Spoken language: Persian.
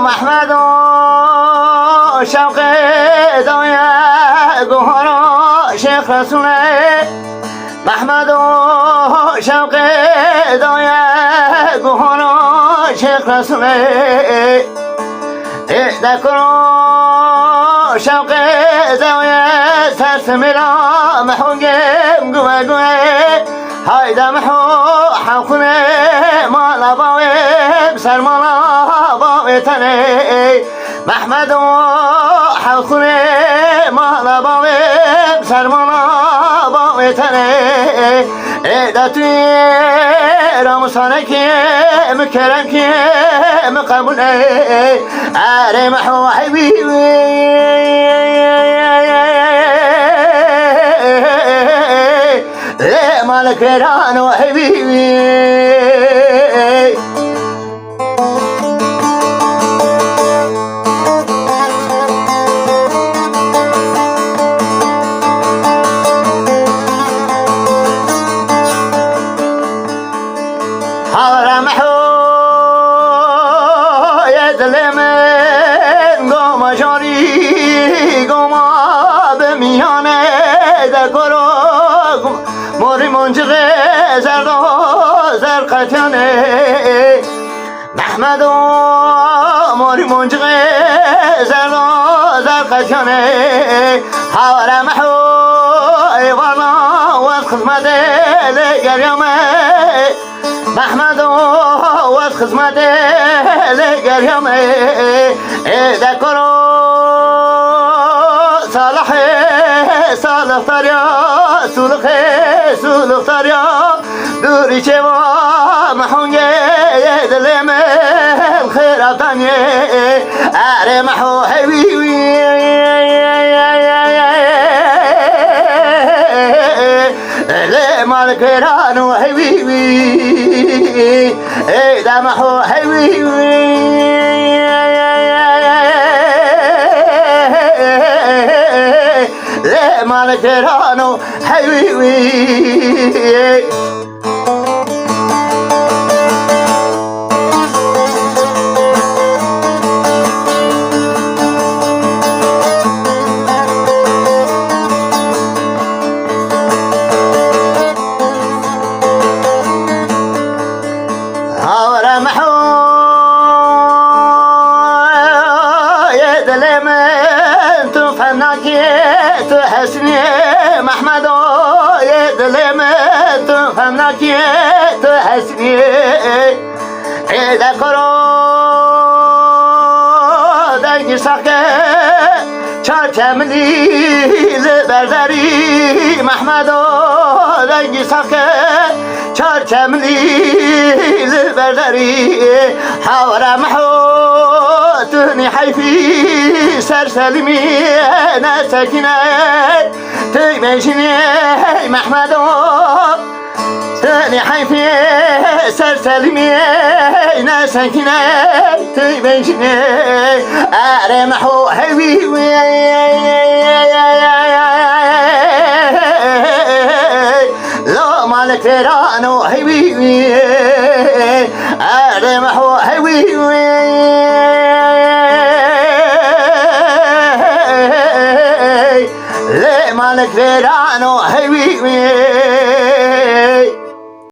محمد شوقي دويا قهر شيخ رسوله محمد شوقي دويا قهر شيخ رسوله ذكروا شوقي دويا سرسملا محوقم قوة قوة هايدا محو حوخني مالا باوي بسر مالا باوي تاني محمد حوخني مالا باوي بسر مالا باوي تاني إذا توي رمسانكي مكرمكي مقبولي أري محو حبيبي مالك فيران حبيبي هذا محو يدلمن قوم جاري قوم بميانه ذكروا موري منجغي زردو زرقتياني محمد موري منجغي زردو زرقتياني حوالي محو ايوانا وخدمتي لقريامي محمد وخدمتي لقريامي ذكروا صالحي صالح طريا سولخي سولخ طريا دوري شوا محونجي يدلم الخيراتاني أري محو حبيبي لي مالك رانو حبيبي إذا محو حبيبي مالك رانو حبيبي هورا محو يدلمن تفناكي تحسني محمد يدلمن تفناكي تحسني إذا كرو دنجي ساكي چارچملی لبرداری محمد دنگی ساکه چارچملی لبرداری حوار محوتنی حیفی سرسلمی نسکنه تیمشنی محمد تاني حيفي سرسلمي ناسكنا تيبشني أري محو حبيبي لو مالك فيرانو حبيبي أري محو حبيبي لي مالك فيرانو حبيبي